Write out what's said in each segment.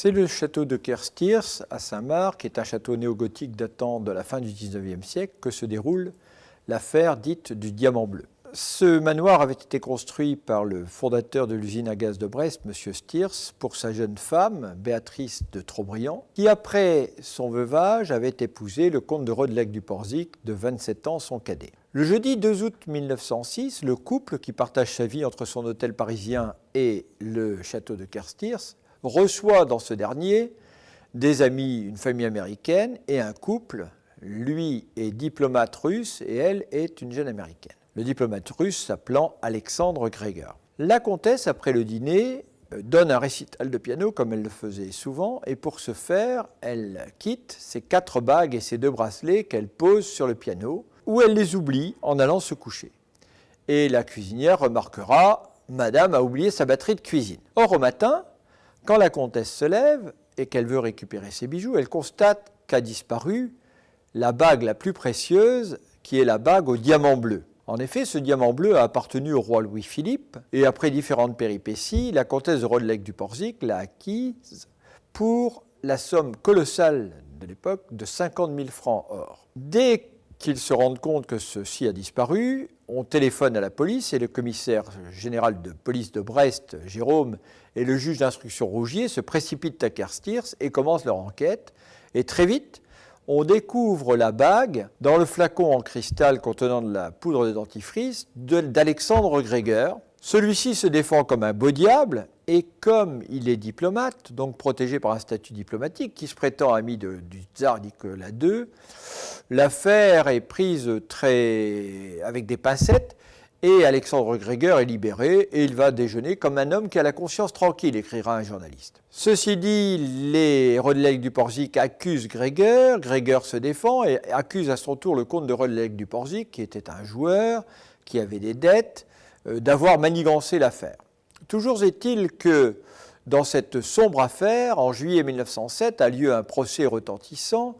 C'est le château de Kerstirs à Saint-Marc, qui est un château néogothique datant de la fin du XIXe siècle, que se déroule l'affaire dite du Diamant Bleu. Ce manoir avait été construit par le fondateur de l'usine à gaz de Brest, M. Stirs, pour sa jeune femme, Béatrice de Trobriand, qui après son veuvage avait épousé le comte de Rodelec du Porzic, de 27 ans, son cadet. Le jeudi 2 août 1906, le couple, qui partage sa vie entre son hôtel parisien et le château de Kerstirs, reçoit dans ce dernier des amis, une famille américaine et un couple. Lui est diplomate russe et elle est une jeune américaine. Le diplomate russe s'appelant Alexandre Greger. La comtesse, après le dîner, donne un récital de piano comme elle le faisait souvent et pour ce faire, elle quitte ses 4 bagues et ses 2 bracelets qu'elle pose sur le piano où elle les oublie en allant se coucher. Et la cuisinière remarquera « Madame a oublié sa batterie de cuisine ». Or, au matin, quand la comtesse se lève et qu'elle veut récupérer ses bijoux, elle constate qu'a disparu la bague la plus précieuse, qui est la bague au diamant bleu. En effet, ce diamant bleu a appartenu au roi Louis-Philippe, et après différentes péripéties, la comtesse de Rodelec du Porzic l'a acquise pour la somme colossale de l'époque de 50 000 francs or. Dès qu'ils se rendent compte que ceci a disparu, on téléphone à la police et le commissaire général de police de Brest, Jérôme, et le juge d'instruction Rougier se précipitent à Kerstirs et commencent leur enquête. Et très vite, on découvre la bague dans le flacon en cristal contenant de la poudre de dentifrice d'Alexandre Greger. Celui-ci se défend comme un beau diable et comme il est diplomate, donc protégé par un statut diplomatique qui se prétend ami du tsar Nicolas II, l'affaire est prise avec des pincettes et Alexandre Greger est libéré et il va déjeuner comme un homme qui a la conscience tranquille, écrira un journaliste. Ceci dit, les Rodelec du Porzic accusent Greger, Greger se défend et accuse à son tour le comte de Rodelec du Porzic, qui était un joueur, qui avait des dettes, d'avoir manigancé l'affaire. Toujours est-il que dans cette sombre affaire, en juillet 1907, a lieu un procès retentissant,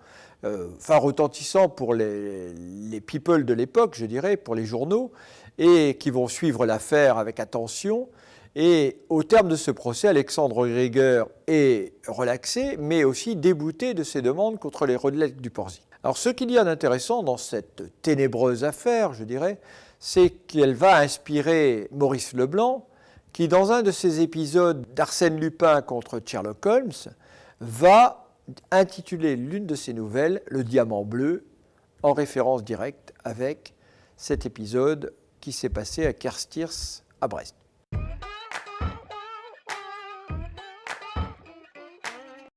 retentissant pour les people de l'époque, je dirais, pour les journaux, et qui vont suivre l'affaire avec attention. Et au terme de ce procès, Alexandre Greger est relaxé, mais aussi débouté de ses demandes contre les Rodelec du Porzic. Alors ce qu'il y a d'intéressant dans cette ténébreuse affaire, je dirais, c'est qu'elle va inspirer Maurice Leblanc, qui dans un de ses épisodes d'Arsène Lupin contre Sherlock Holmes, va intituler l'une de ses nouvelles « Le Diamant Bleu », en référence directe avec cet épisode qui s'est passé à Kerstirs à Brest.